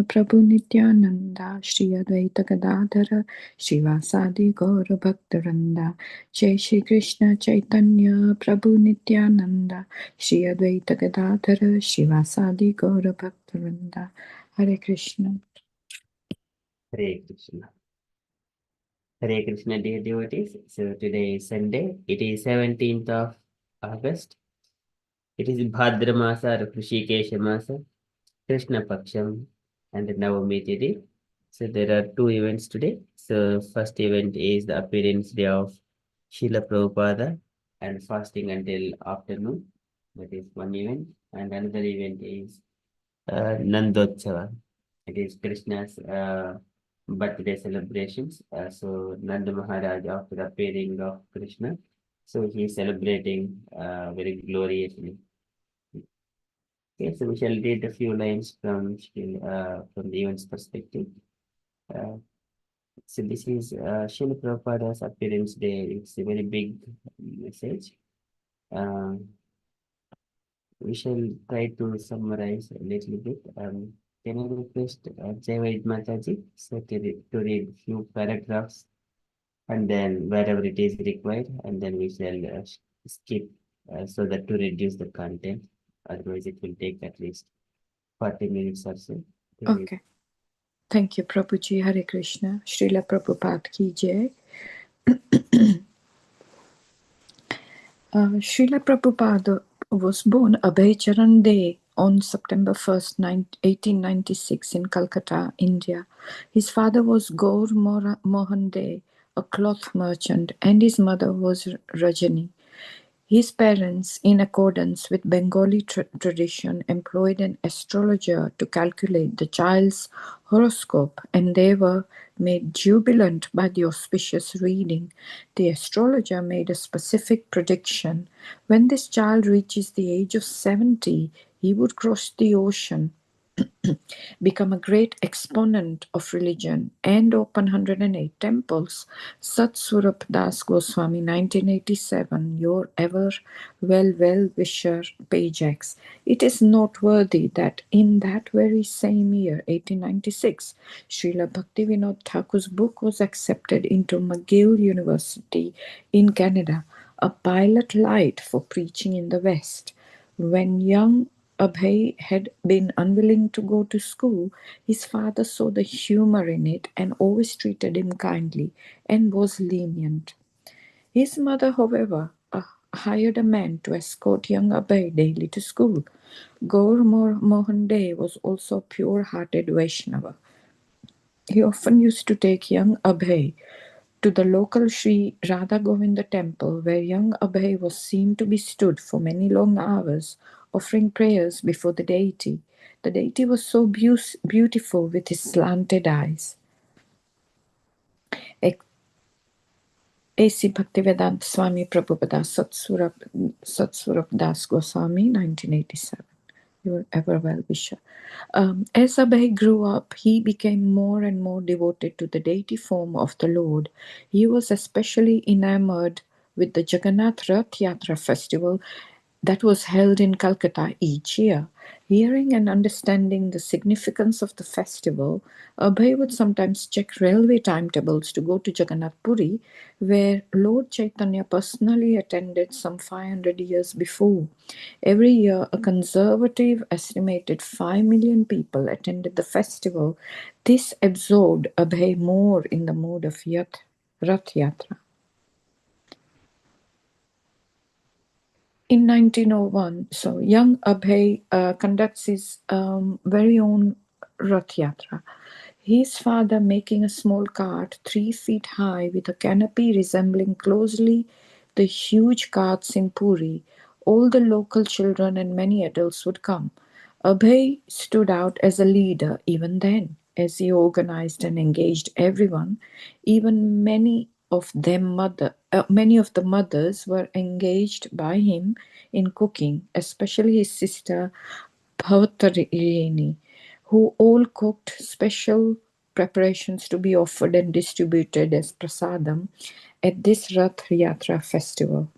Prabhu Nityananda, Shri Advaita Gadadhara, Srivasadi Gaura Bhaktaranda, Jai Shri Krishna Chaitanya, Prabhu Nityananda, Shri Advaita Gadadhara, Srivasadi Gaura Bhaktaranda. Hare Krishna. Hare Krishna. Hare Krishna, dear devotees. So today is Sunday. It is 17th of August. It is Bhadra Masa or Hrishikesha Masa, Krishna Paksham, and Navami Tithi. So there are two events today. So first event is the appearance day of Srila Prabhupada and fasting until afternoon. That is one event. And another event is Nandotsav. It is Krishna's birthday celebrations. So Nanda Maharaj, after the appearing of Krishna, so he is celebrating very gloriously. Okay, so we shall read a few lines from the event's perspective. So this is Srila Prabhupada's appearance day. It's a very big message. We shall try to summarize a little bit. Can I request Jaivad Mataji to read few paragraphs, and then wherever it is required, and then we shall skip so that to reduce the content. Otherwise, it will take at least 40 minutes or so. Okay. Thank you, Prabhuji. Hare Krishna. Srila Prabhupada ki jai. Srila Prabhupada was born Abhay Charan Day on September 1st, 1896 in Calcutta, India. His father was Gaur Mohan Dey, a cloth merchant, and his mother was Rajani. His parents, in accordance with Bengali tradition, employed an astrologer to calculate the child's horoscope, and they were made jubilant by the auspicious reading. The astrologer made a specific prediction. When this child reaches the age of 70, he would cross the ocean, become a great exponent of religion, and open 108 temples. Sat Swarup Das Goswami, 1987, your ever well-wisher, page X. It is noteworthy that in that very same year, 1896, Srila Bhaktivinoda Thakur's book was accepted into McGill University in Canada, a pilot light for preaching in the West. When young Abhay had been unwilling to go to school, his father saw the humor in it and always treated him kindly and was lenient. His mother, however, hired a man to escort young Abhay daily to school. Gaur Mohan Dey was also a pure-hearted Vaishnava. He often used to take young Abhay to the local Sri Radha Govinda temple, where young Abhay was seen to be stood for many long hours, offering prayers before the deity. The deity was so beautiful with his slanted eyes. A.C. Bhaktivedanta Swami Prabhupada Satswarup Das Goswami, 1987. Your ever well-wisher. As Abhay grew up, he became more and more devoted to the deity form of the Lord. He was especially enamored with the Jagannath Rath Yatra festival that was held in Calcutta each year. Hearing and understanding the significance of the festival, Abhay would sometimes check railway timetables to go to Jagannath Puri, where Lord Chaitanya personally attended some 500 years before. Every year, a conservative estimated 5 million people attended the festival. This absorbed Abhay more in the mood of Rath Yatra. In 1901, so young Abhay conducts his very own Rath Yatra. His father making a small cart 3 feet high with a canopy resembling closely the huge carts in Puri. All the local children and many adults would come. Abhay stood out as a leader even then, as he organized and engaged everyone. Even many of the mothers were engaged by him in cooking, especially his sister Bhavatarini, who all cooked special preparations to be offered and distributed as prasadam at this Rath Yatra festival.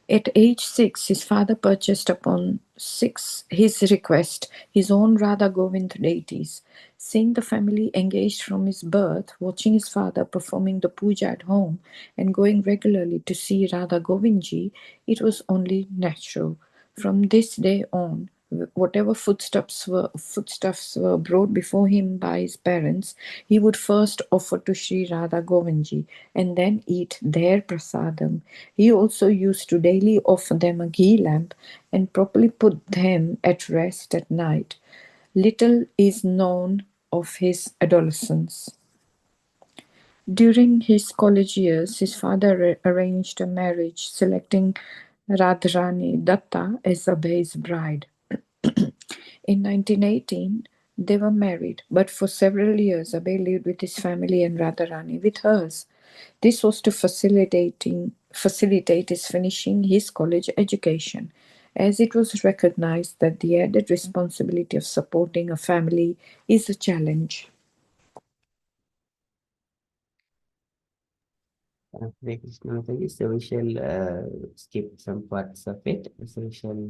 At age 6, his father purchased upon 6. His request, his own Radha Govind deities. Seeing the family engaged from his birth, watching his father performing the puja at home, and going regularly to see Radha Govindji, it was only natural. From this day on, whatever foodstuffs were brought before him by his parents, he would first offer to Sri Radha Govindji and then eat their prasadam. He also used to daily offer them a ghee lamp and properly put them at rest at night. Little is known of his adolescence. During his college years, his father arranged a marriage, selecting Radharani Datta as Abhay's bride. In 1918, they were married, but for several years Abhay lived with his family and Radharani with hers. This was to facilitate his finishing his college education, as it was recognized that the added responsibility of supporting a family is a challenge. Hare Krishna Mataji. So we shall skip some parts of it. So we shall.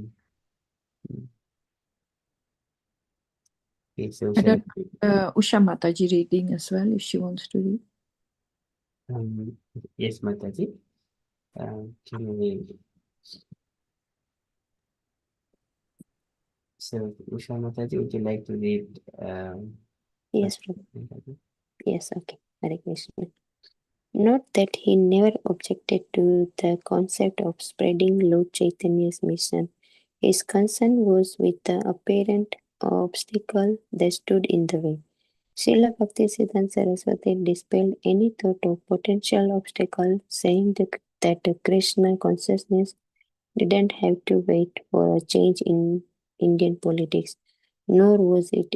Okay, so we I shall. don't Usha Mataji reading as well if she wants to read. Yes, Mataji. Can we? So Usha Mataji, would you like to read? Yes, Prabhu. Yes, okay. Hare Krishna. Note that he never objected to the concept of spreading Lord Chaitanya's mission. His concern was with the apparent obstacle that stood in the way. Srila Bhaktisiddhanta Saraswati dispelled any thought of potential obstacle, saying that the Krishna consciousness didn't have to wait for a change in Indian politics, nor was it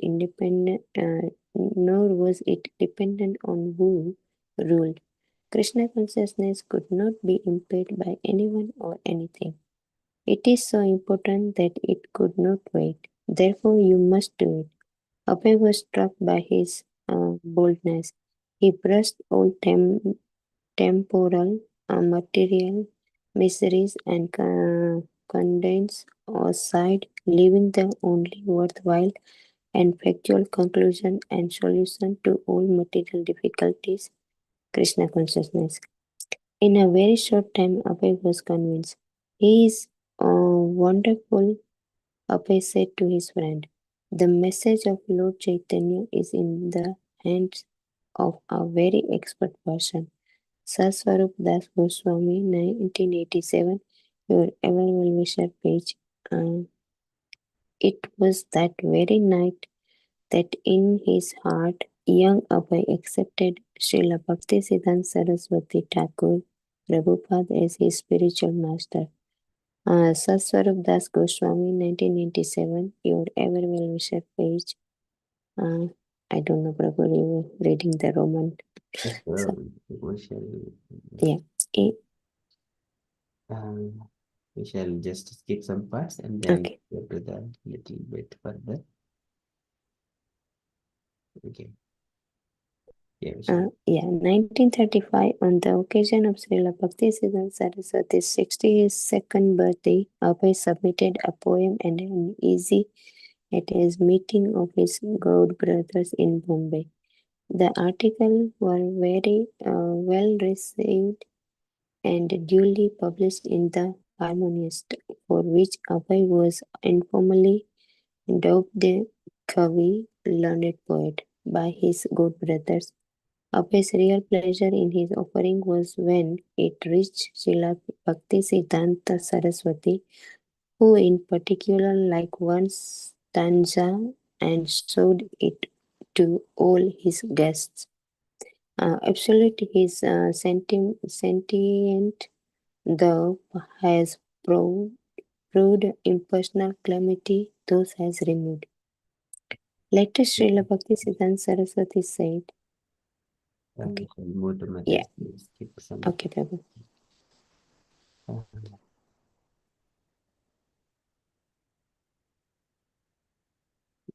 dependent on who ruled. Krishna consciousness could not be impaired by anyone or anything. It is so important that it could not wait. Therefore, you must do it. Abhay was struck by his boldness. He brushed all temporal, material miseries and conditions aside, leaving the only worthwhile and factual conclusion and solution to all material difficulties, Krishna consciousness. In a very short time, Abhay was convinced. He is wonderful, Abhay said to his friend. The message of Lord Chaitanya is in the hands of a very expert person. Saswarup Das Goswami, 1987, your ever well wisher page. It was that very night that in his heart young Abhay accepted Srila Bhaktisiddhanta Saraswati Thakur Prabhupada as his spiritual master. Saswarup Das Goswami, 1997, your ever well wisher page. I don't know, Prabhu, you were reading the Roman. Yes, So, we shall. yeah. We shall just skip some parts and then Okay. go to the little bit further. Okay. Yeah, we shall. 1935, on the occasion of Srila Bhaktisiddhanta Saraswati's 62nd birthday, Abhay submitted a poem and an essay at his meeting of his God brothers in Bombay. The articles were very well received and duly published in the Harmonist, for which Abhay was informally dubbed the Kavi, learned poet, by his good brothers. Abhay's real pleasure in his offering was when it reached Srila Bhaktisiddhanta Saraswati, who in particular liked one stanza and showed it to all his guests. Absolute his sentient though has proved impersonal calamity, those has removed. Later Srila Bhaktisiddhanta Saraswati said, We shall move to Mataji. yeah, Skip some. okay, Prabhu.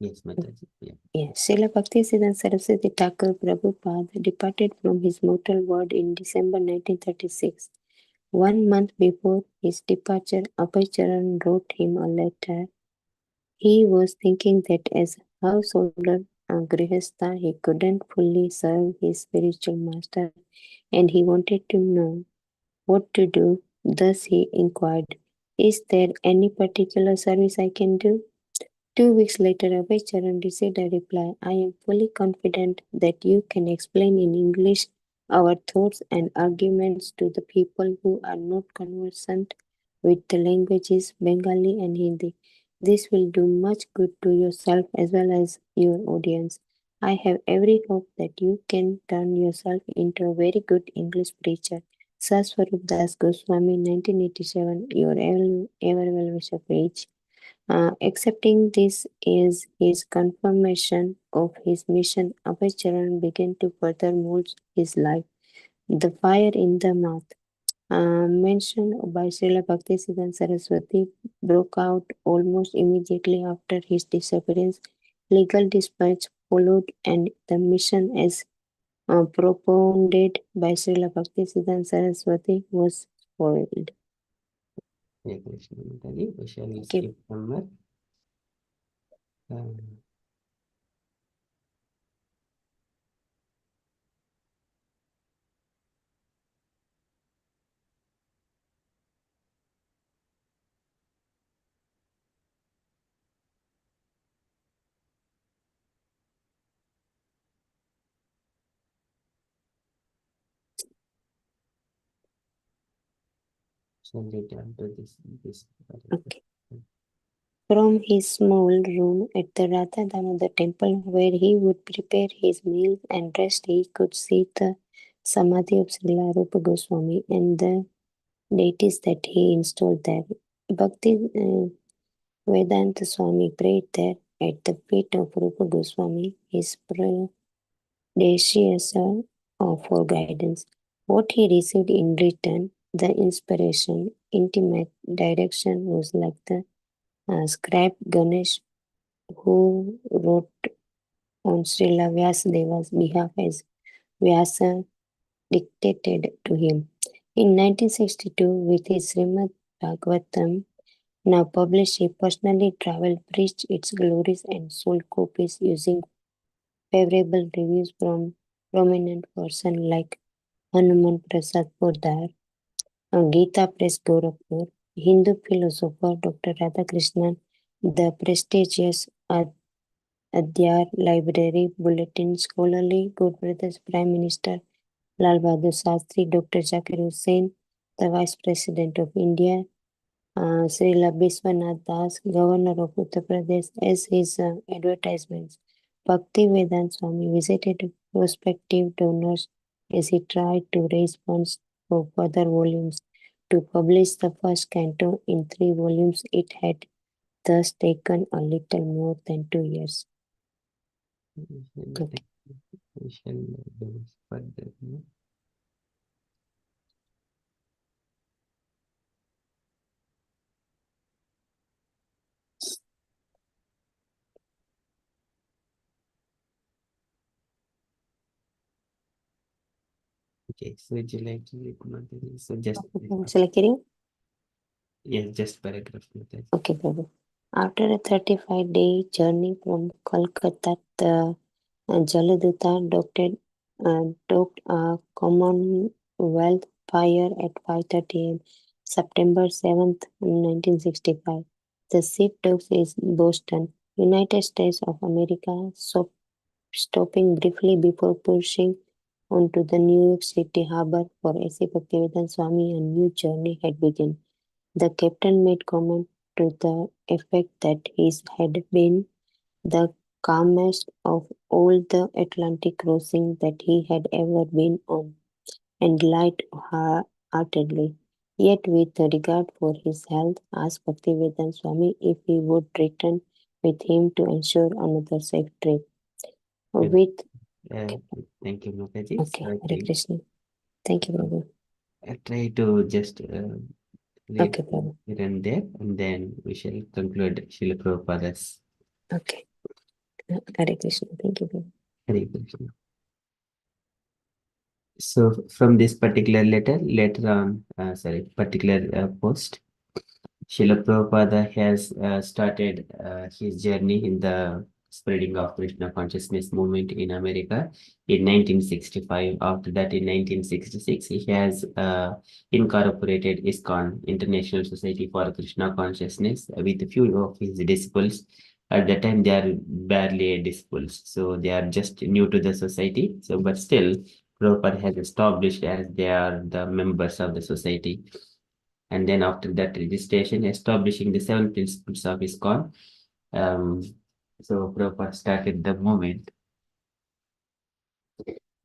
Yes, Mataji. Yeah. Srila Bhaktisiddhanta Saraswati Thakur Prabhupada departed from his mortal world in December 1936. 1 month before his departure, Abhay Charan wrote him a letter He was thinking that as householder Grihastha, he couldn't fully serve his spiritual master, and he wanted to know what to do. Thus he inquired, "Is there any particular service I can do?" 2 weeks later, Abhay received a reply, "I am fully confident that you can explain in English our thoughts and arguments to the people who are not conversant with the languages Bengali and Hindi. This will do much good to yourself as well as your audience. I have every hope that you can turn yourself into a very good English preacher." Saswarup Das Goswami, 1987, your ever well-wisher page. Accepting this is his confirmation of his mission. Abhay began to further mold his life. The fire in the mouth, mentioned by Srila Bhaktisiddhanta Saraswati, broke out almost immediately after his disappearance. Legal dispatch followed, and the mission, as propounded by Srila Bhaktisiddhanta Saraswati, was spoiled. Hare Krishna Mataji. We shall Thank you. skip number. Shall return to this. Okay. From his small room at the Radha Damodar temple, where he would prepare his meals and rest, he could see the samadhi of Srila Rupa Goswami and the deities that he installed there. Bhakti Vedanta Swami prayed there at the feet of Rupa Goswami, his predecessor, for guidance. What he received in return, the inspiration, intimate direction, was like the scribe Ganesh, who wrote on Srila Vyasadeva's behalf as Vyasa dictated to him. In 1962, with his Srimad Bhagavatam, now published, he personally traveled, preached its glories, and sold copies using favorable reviews from prominent persons like Hanuman Prasad Poddar, Gita Press Gorakhpur, Hindu philosopher Dr. Radhakrishnan, the prestigious Adyar Library Bulletin, scholarly Good Brothers Prime Minister Lal Bahadur Shastri, Dr. Zakir Hussain, the Vice President of India, Srila Biswanath Das, Governor of Uttar Pradesh, as his advertisements. Bhakti Vedant Swami visited prospective donors as he tried to raise funds for further volumes. To publish the first canto in 3 volumes, it had thus taken a little more than 2 years. Okay. We shall do further. Okay, so would you like to read Mataji? So just Shall I carry on? yes, just paragraph Mataji. Okay, Prabhu. After a 35-day journey from Kolkata, the Jaladuta docked a Commonwealth fire at 5:30 am, September 7th, 1965. The ship docks in Boston, United States of America, stopping briefly before pushing onto the New York City harbor for A.C. Bhaktivedanta Swami. A new journey had begun. The captain made comment to the effect that his had been the calmest of all the Atlantic crossings that he had ever been on, and light-heartedly, yet with regard for his health, asked Bhaktivedanta Swami if he would return with him to ensure another safe trip. With thank you, Mataji. okay, Hare Krishna. Thank you, Prabhu. I try to just read Okay, Prabhu. here and there, and then we shall conclude Srila Prabhupada's. Okay. Hare Krishna. Thank you, Prabhu. Hare Krishna. So from this particular letter, later on, particular post, Srila Prabhupada has started his journey in the spreading of Krishna consciousness movement in America in 1965. After that, in 1966, he has incorporated ISKCON, International Society for Krishna Consciousness, with a few of his disciples. At that time, they are barely disciples, so they are just new to the society. So, but still, Prabhupada has established as they are the members of the society. And then after that registration, establishing the 7 principles of ISKCON. Um, so Prabhupada started the movement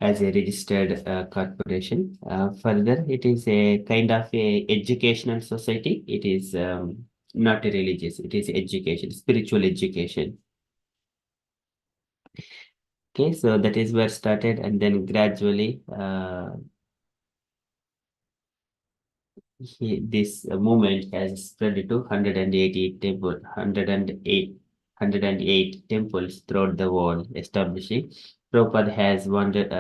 as a registered corporation. Further, it is a kind of a educational society. It is not religious. It is education, spiritual education. Okay, so that is where started, and then gradually this movement has spread to 108 temples throughout the world, establishing. Prabhupada has wandered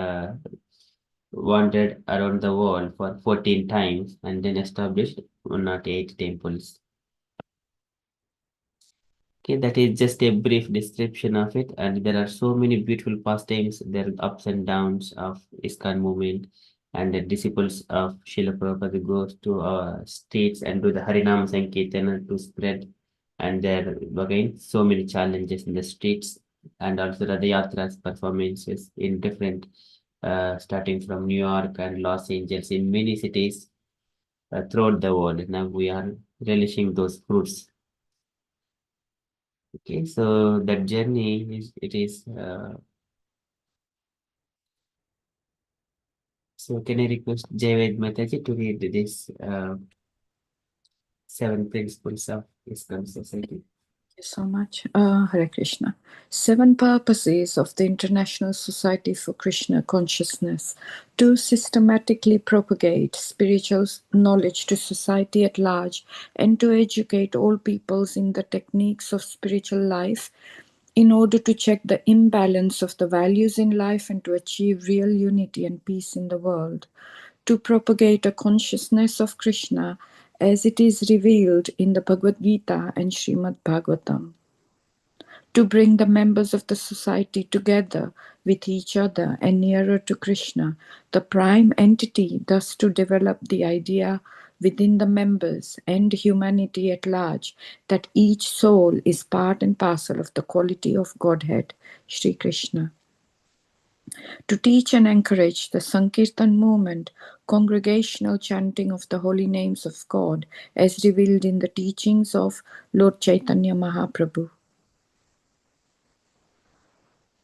around the world for 14 times and then established 108 temples. Okay, that is just a brief description of it, and there are so many beautiful pastimes. There are ups and downs of ISKCON movement, and the disciples of Srila Prabhupada goes to states and do the Harinam Sankirtana to spread. And there again so many challenges in the streets, and also the Yatras performances in different, starting from New York and Los Angeles, in many cities throughout the world. Now we are relishing those fruits. Okay, so that journey is so can I request Javed Mataji to read this 7 principles of ISKCON society? Thank you so much. Hare Krishna. 7 purposes of the International Society for Krishna Consciousness: to systematically propagate spiritual knowledge to society at large, and to educate all peoples in the techniques of spiritual life in order to check the imbalance of the values in life and to achieve real unity and peace in the world; to propagate a consciousness of Krishna as it is revealed in the Bhagavad Gita and Srimad Bhagavatam; to bring the members of the society together with each other and nearer to Krishna, the prime entity, thus to develop the idea within the members and humanity at large that each soul is part and parcel of the quality of Godhead, Sri Krishna; to teach and encourage the Sankirtan movement, congregational chanting of the holy names of God as revealed in the teachings of Lord Chaitanya Mahaprabhu;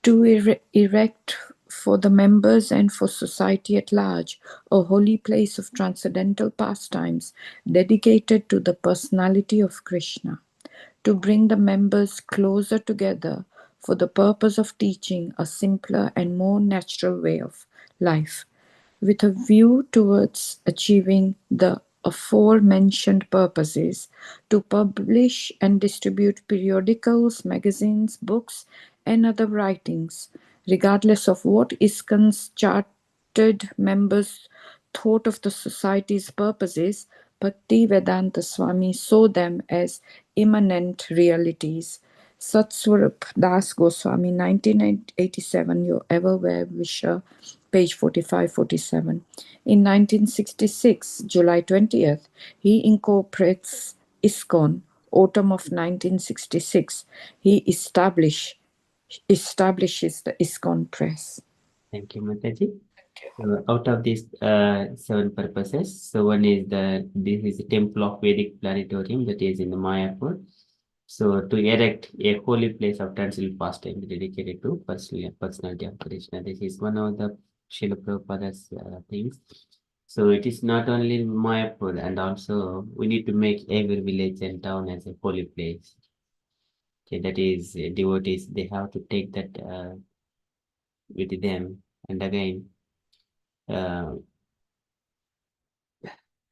to erect for the members and for society at large a holy place of transcendental pastimes dedicated to the personality of Krishna; to bring the members closer together for the purpose of teaching a simpler and more natural way of life, with a view towards achieving the aforementioned purposes; to publish and distribute periodicals, magazines, books, and other writings, regardless of what ISKCON's chartered members thought of the society's purposes. Bhakti Vedanta Swami saw them as immanent realities. Satswarup Das Goswami, 1987, Your Ever Wisher, page 45-47. In 1966, July 20th, he incorporates ISKCON. Autumn of 1966, he establishes the ISKCON Press. Thank you, Mataji. So out of these 7 purposes, so one is this is the Temple of Vedic Planetarium that is in the Mayapur. So to erect a holy place of transcendental pastime dedicated to personality of Krishna. This is one of the Srila Prabhupada's things. So it is not only Mayapur, and also we need to make every village and town as a holy place. Okay, that is devotees, they have to take that with them, and again uh,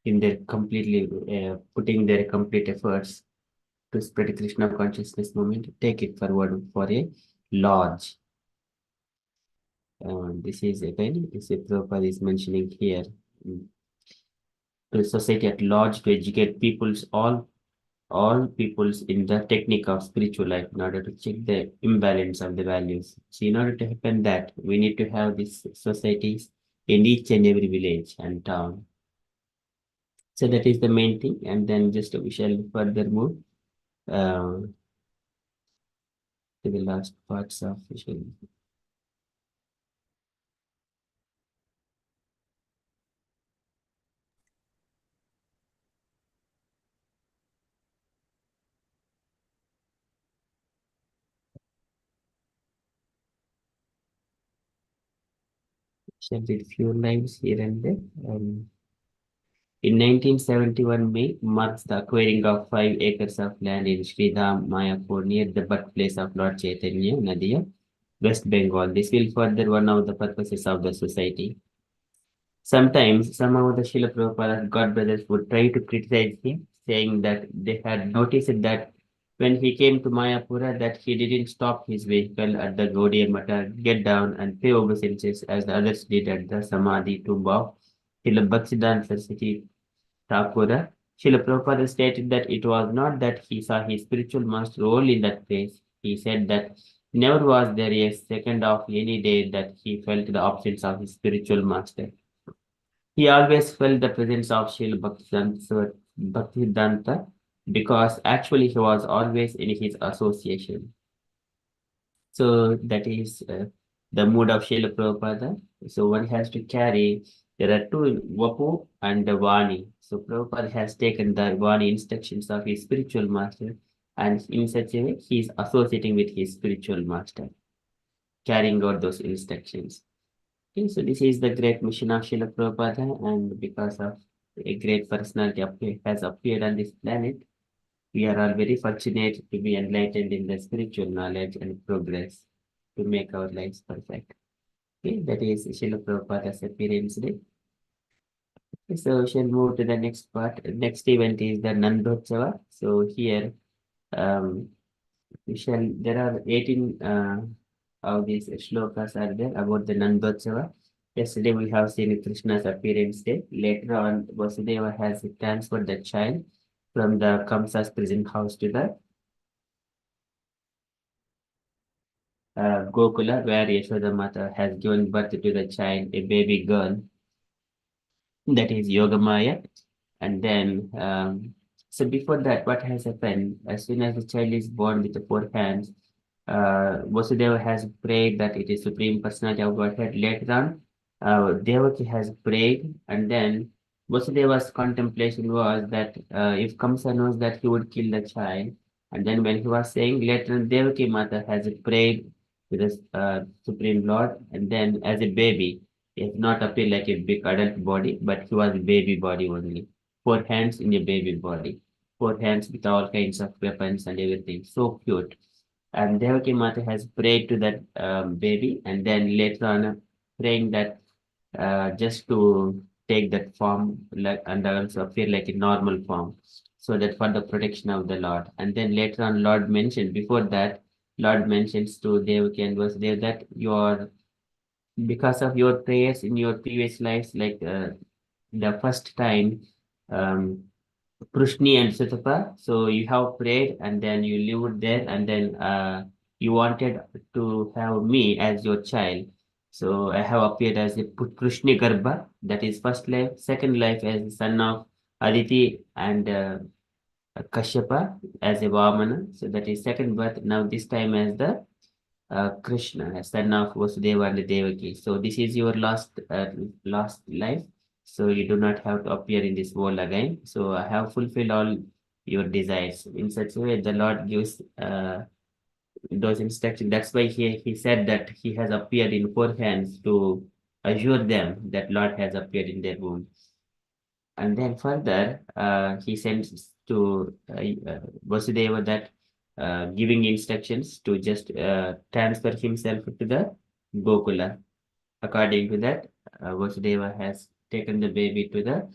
in their completely putting their complete efforts to spread Krishna consciousness movement, take it forward for a lodge. This is again, this is Prabhupada is mentioning here, to society at large, to educate peoples all all peoples in the technique of spiritual life in order to check the imbalance of the values. So in order to happen that, we need to have these societies in each and every village and town. So that is the main thing, and then just we shall further move uh, to the last parts of shall read few lines here and there. In 1971, May marks the acquiring of 5 acres of land in Sridham, Mayapur, near the birthplace of Lord Chaitanya, Nadia, West Bengal. This will further one of the purposes of the society. Sometimes some of the Srila Prabhupada's God brothers would try to criticize him, saying that they had noticed that when he came to Mayapura, that he didn't stop his vehicle at the Gaudiya Mata, get down and pay obeisances as the others did at the Samadhi tomb of Srila Bhaktisiddhanta Saraswati Thakura. Srila Prabhupada stated that it was not that he saw his spiritual master only in that place. He said that never was there a second of any day that he felt the absence of his spiritual master. He always felt the presence of Srila Bhaktisiddhanta because actually he was always in his association. So that is the mood of Srila Prabhupada. So one has to carry, there are two, Vapu and the Vani. So Prabhupada has taken the Vani instructions of his spiritual master, and in such a way he is associating with his spiritual master, carrying out those instructions. Okay, so this is the great mission of Srila Prabhupada, and because of a great personality has appeared on this planet, we are all very fortunate to be enlightened in the spiritual knowledge and progress to make our lives perfect. Okay, that is Srila Prabhupada's appearance day. Okay, so we shall move to the next part. Next event is the Nandotsava. So here there are 18 of these shlokas are there about the Nandotsava. Yesterday we have seen Krishna's appearance day. Later on, Vasudeva has transferred the child from the Kamsa's prison house to the Gokula, where Yashoda Mata has given birth to the child, a baby girl, that is Yogamaya. And then, so before that, what has happened? As soon as the child is born with the 4 hands, Vasudeva has prayed that it is Supreme Personality of Godhead. Later on, Devaki has prayed, and then Vasudeva's contemplation was that if Kamsa knows that he would kill the child, and then when he was saying later on, Devaki Mata has prayed to the Supreme Lord, and then as a baby, he has not appeared like a big adult body, but he was a baby body only. 4 hands in a baby body, 4 hands with all kinds of weapons and everything. So cute. And Devaki Mata has prayed to that baby, and then later on praying that just to take that form like and also appear like a normal form, so that for the protection of the Lord. And then later on, Lord mentioned before that, Lord mentions to Devaki and Vasudeva that your because of your prayers in your previous lives, like the first time. Prushni and Sutapa. So you have prayed and then you lived there and then you wanted to have me as your child. So I have appeared as a Prushni Garbha, that is first life. Second life as the son of Aditi and Kashyapa as a Vamana. So that is second birth. Now this time as the Krishna, son of Vasudeva and Devaki. So this is your last life. So you do not have to appear in this world again. So I have fulfilled all your desires. In such a way, the Lord gives those instructions. That's why he said that he has appeared in 4 hands to assure them that Lord has appeared in their womb. And then further, he sends to Vasudeva that giving instructions to just transfer himself to the Gokula. According to that, Vasudeva has taken the baby to the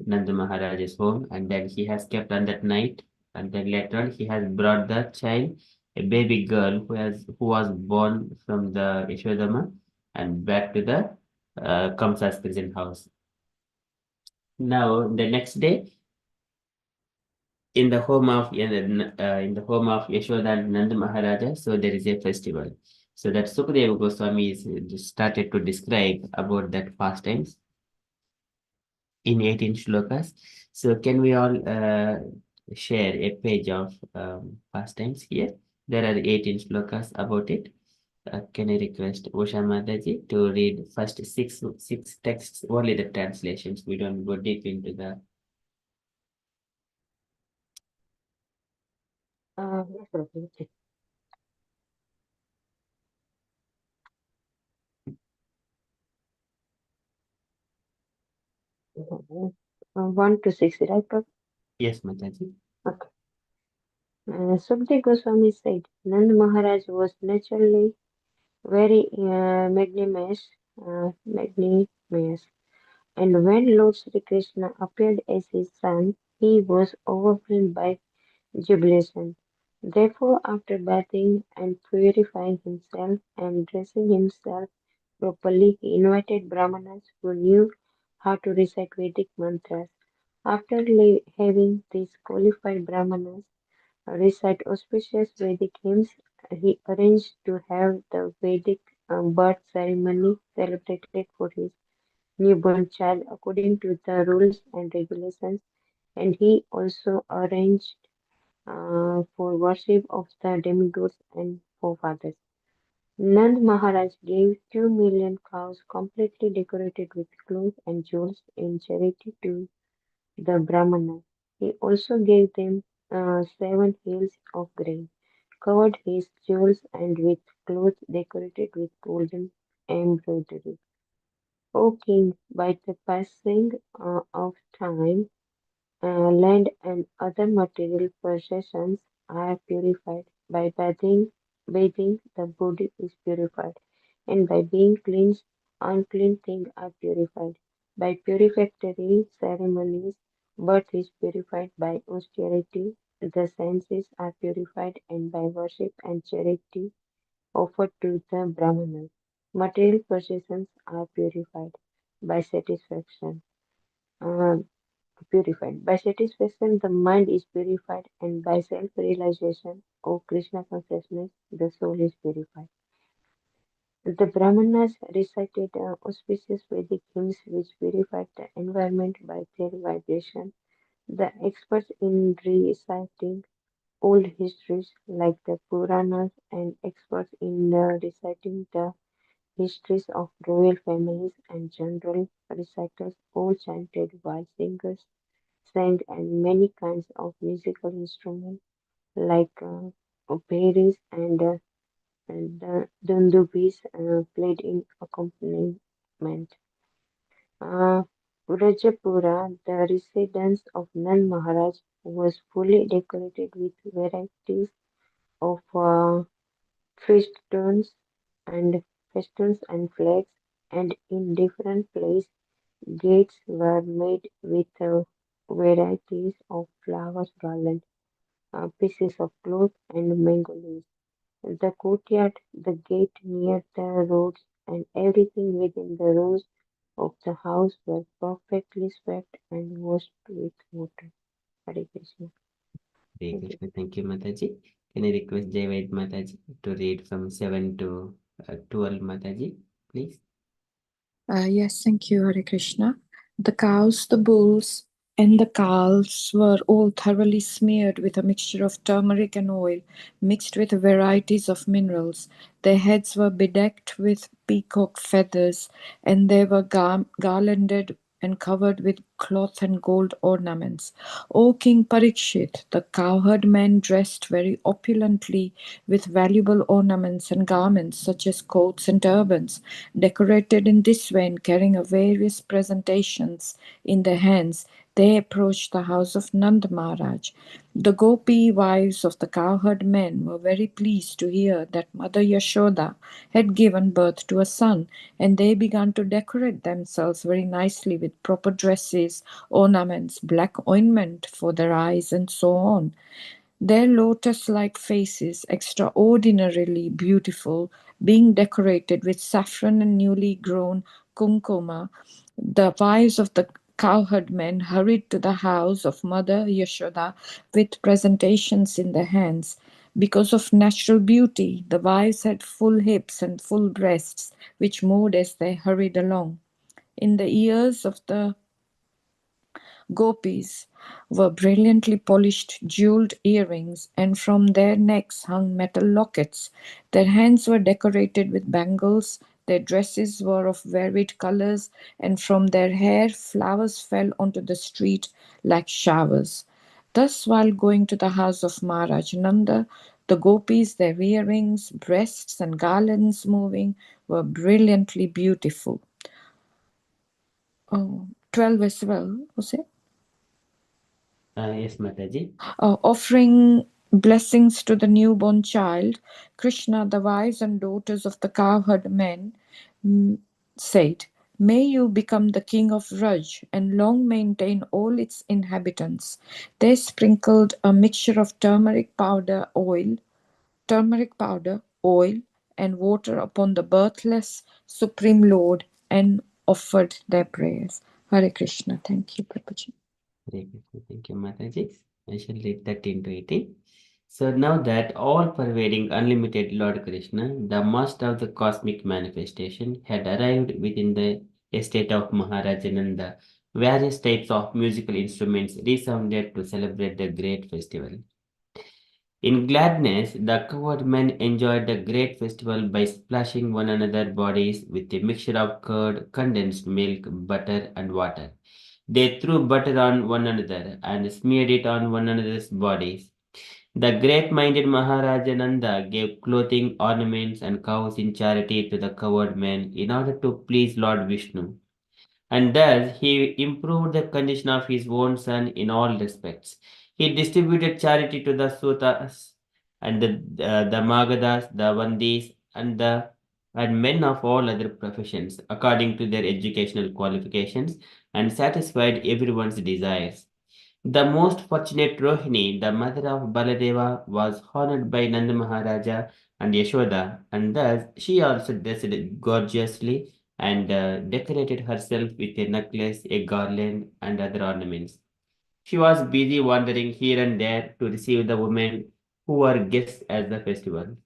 Nanda Maharaja's home, and then he has kept on that night. And then later on, he has brought the child, a baby girl who was born from the Yashodama, and back to the Kamsa's prison house. Now, the next day, in the home of Yashoda and Nanda Maharaja, so there is a festival. So that Sukadeva Goswami is started to describe about that pastimes in 18 shlokas. So can we all share a page of pastimes here? There are 18 shlokas about it. Can I request Usha Mataji to read first six texts, only the translations. We don't go deep into the. Yes, Prabhuji. 1 to 6, right, Prabhu? Yes, Mataji. Okay. Sukdev Goswami said, Nand Maharaj was naturally very magnanimous, and when Lord Sri Krishna appeared as his son, he was overwhelmed by jubilation. Therefore, after bathing and purifying himself and dressing himself properly, he invited Brahmanas who knew how to recite Vedic mantras. After having these qualified Brahmanas recite auspicious Vedic hymns, he arranged to have the Vedic birth ceremony celebrated for his newborn child according to the rules and regulations, and he also arranged for worship of the demigods and forefathers. Nand Maharaj gave 2 million cows completely decorated with clothes and jewels in charity to the Brahmanas. He also gave them 7 hills of grain, covered his jewels, and with clothes decorated with golden embroidery. O king, by the passing of time, land and other material possessions are purified. By bathing, the body is purified, and by being cleansed, unclean things are purified. By purificatory ceremonies, birth is purified. By austerity, the senses are purified, and by worship and charity offered to the Brahmanas, material possessions are purified. By satisfaction. Uh, Purified. By satisfaction, the mind is purified, and by self realization of Krishna consciousness, the soul is purified. The Brahmanas recited auspicious Vedic hymns which purified the environment by their vibration. The experts in reciting old histories like the Puranas and experts in reciting the histories of royal families and general reciters all chanted while singers sang and many kinds of musical instruments like operas and dundubis played in accompaniment. Uh, Rajapura, the residence of Nand Maharaj, was fully decorated with varieties of festoons and flags, and in different places gates were made with varieties of flowers garlands, pieces of cloth, and mango leaves. The courtyard, the gate near the roads, and everything within the rows of the house were perfectly swept and washed with water. Hare Krishna. Hare Thank you. Krishna. Thank you, Mataji. Can I request Jayavad Mataji to read from 7 to 12, Mataji, please? Yes, thank you, Hare Krishna. The cows, the bulls, and the calves were all thoroughly smeared with a mixture of turmeric and oil, mixed with varieties of minerals. Their heads were bedecked with peacock feathers, and they were garlanded and covered with cloth and gold ornaments. O King Parikshit, the cowherd men dressed very opulently with valuable ornaments and garments such as coats and turbans, decorated in this way and carrying a various presentations in their hands. They approached the house of Nand Maharaj. The gopi wives of the cowherd men were very pleased to hear that Mother Yashoda had given birth to a son, and they began to decorate themselves very nicely with proper dresses, ornaments, black ointment for their eyes, and so on. Their lotus-like faces, extraordinarily beautiful, being decorated with saffron and newly grown kumkuma, the wives of the cowherd men hurried to the house of Mother Yashoda with presentations in their hands. Because of natural beauty, the wives had full hips and full breasts, which moved as they hurried along. In the ears of the gopis were brilliantly polished jeweled earrings, and from their necks hung metal lockets. Their hands were decorated with bangles, their dresses were of varied colors, and from their hair flowers fell onto the street like showers. Thus, while going to the house of Maharaj Nanda, the gopis, their earrings, breasts, and garlands moving, were brilliantly beautiful. Oh, 12 as well, was it? Yes, Mataji. Offering blessings to the newborn child, Krishna, the wives and daughters of the cowherd men, said, "May you become the king of Raj and long maintain all its inhabitants." They sprinkled a mixture of turmeric powder, oil, and water upon the birthless Supreme Lord and offered their prayers. Hare Krishna. Thank you, Prabhuji. Hare Krishna. Thank you, Mataji. I shall read 13 to 18. So now that all-pervading unlimited Lord Krishna, the master of the cosmic manifestation, had arrived within the estate of Maharajananda, various types of musical instruments resounded to celebrate the great festival. In gladness, the cowherd men enjoyed the great festival by splashing one another's bodies with a mixture of curd, condensed milk, butter, and water. They threw butter on one another and smeared it on one another's bodies. The great-minded Maharaja Nanda gave clothing, ornaments, and cows in charity to the cowherd men in order to please Lord Vishnu. And thus he improved the condition of his own son in all respects. He distributed charity to the Sutas and the Magadas, the Vandis, and men of all other professions according to their educational qualifications and satisfied everyone's desires. The most fortunate Rohini, the mother of Baladeva, was honored by Nanda Maharaja and Yashoda, and thus she also dressed gorgeously and decorated herself with a necklace, a garland, and other ornaments. She was busy wandering here and there to receive the women who were guests at the festival.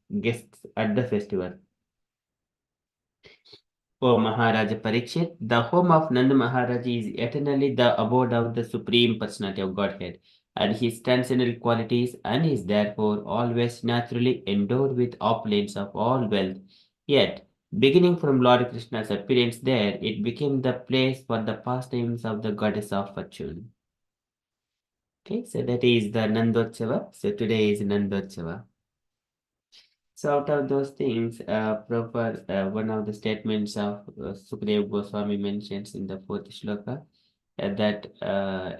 O Maharaja Parikshit, the home of Nanda Maharaj is eternally the abode of the Supreme Personality of Godhead, and his transcendental qualities, and is therefore always naturally endowed with opulence of all wealth. Yet, beginning from Lord Krishna's appearance there, it became the place for the pastimes of the goddess of fortune. Okay, so that is the Nandotsava. So today is Nandotsava. So out of those things, one of the statements of Sukadeva Goswami mentions in the fourth shloka that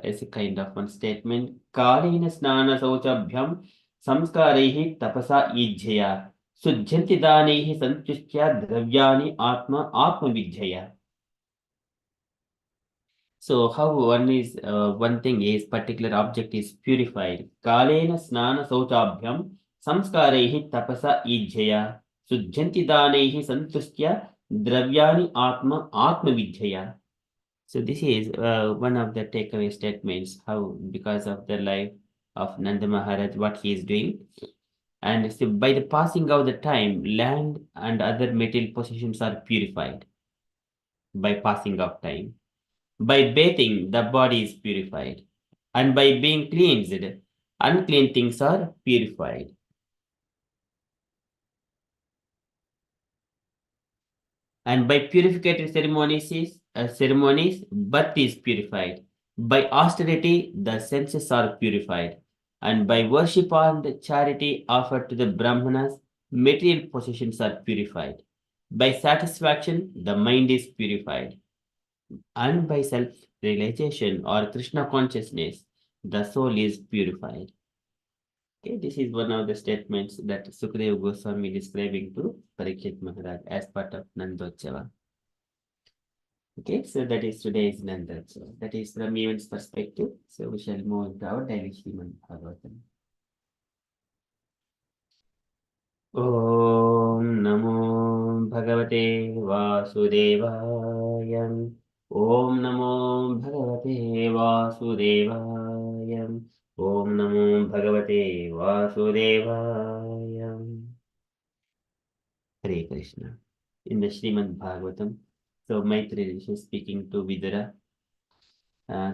is a kind of one statement. Kalina snana sauchabhyam samskarehi tapasa ijjaya sujjanti danehi santustya dravyani atma vijjaya. So how one thing is particular object is purified. Kalena snana sauchabhyam samskarehi tapasa ijjaya sujjanti danehi santustya dravyani atma vijjaya. So this is one of the takeaway statements how because of the life of Nanda Maharaj what he is doing. And so by the passing of the time, land and other material possessions are purified by passing of time. By bathing, the body is purified, and by being cleansed, unclean things are purified. And by purificatory ceremonies, birth is purified. By austerity, the senses are purified. And by worship and charity offered to the Brahmanas, material possessions are purified. By satisfaction, the mind is purified. And by self-realization or Krishna consciousness, the soul is purified. Okay, this is one of the statements that Sukadeva Goswami describing to Parikshit Maharaj as part of Nandotsava. Okay, so that is today's Nandotsava. That is from event's perspective. So we shall move into our daily Srimad Bhagavatam. Om Namo Bhagavate Vasudevaya. Om Namo Bhagavate Vasudevaya. Om Namo Bhagavate Vasudevaya. Hare Krishna. In the Srimad Bhagavatam, so Maitreya Rishi is speaking to Vidura.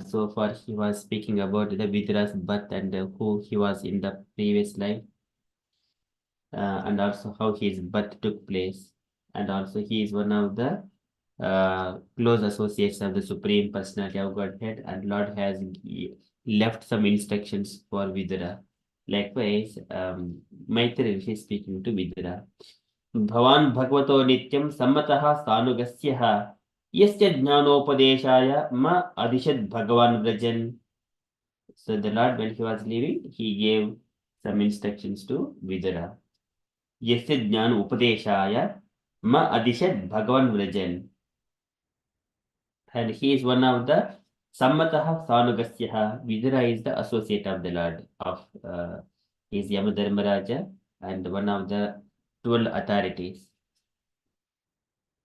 So far, he was speaking about the Vidura's birth and who he was in the previous life, and also how his birth took place. And also, he is one of the close associates of the Supreme Personality of Godhead, and Lord has left some instructions for Vidura. Likewise, Maitreya Rishi is speaking to Vidura. भवान् भगवतो नित्यं सम्मतः सानुगस्यः यस्य ज्ञानोपदेशाय म अधिशत् भगवान् व्रजन्. So the Lord, when he was leaving, he gave some instructions to Vidura. Yasya jnana upadeshaya ma adishat bhagavan vrajan. And he is one of the Sammatah Sanugasyaha. Vidura is the associate of the Lord of he is Yamadharmaraja and one of the 12 authorities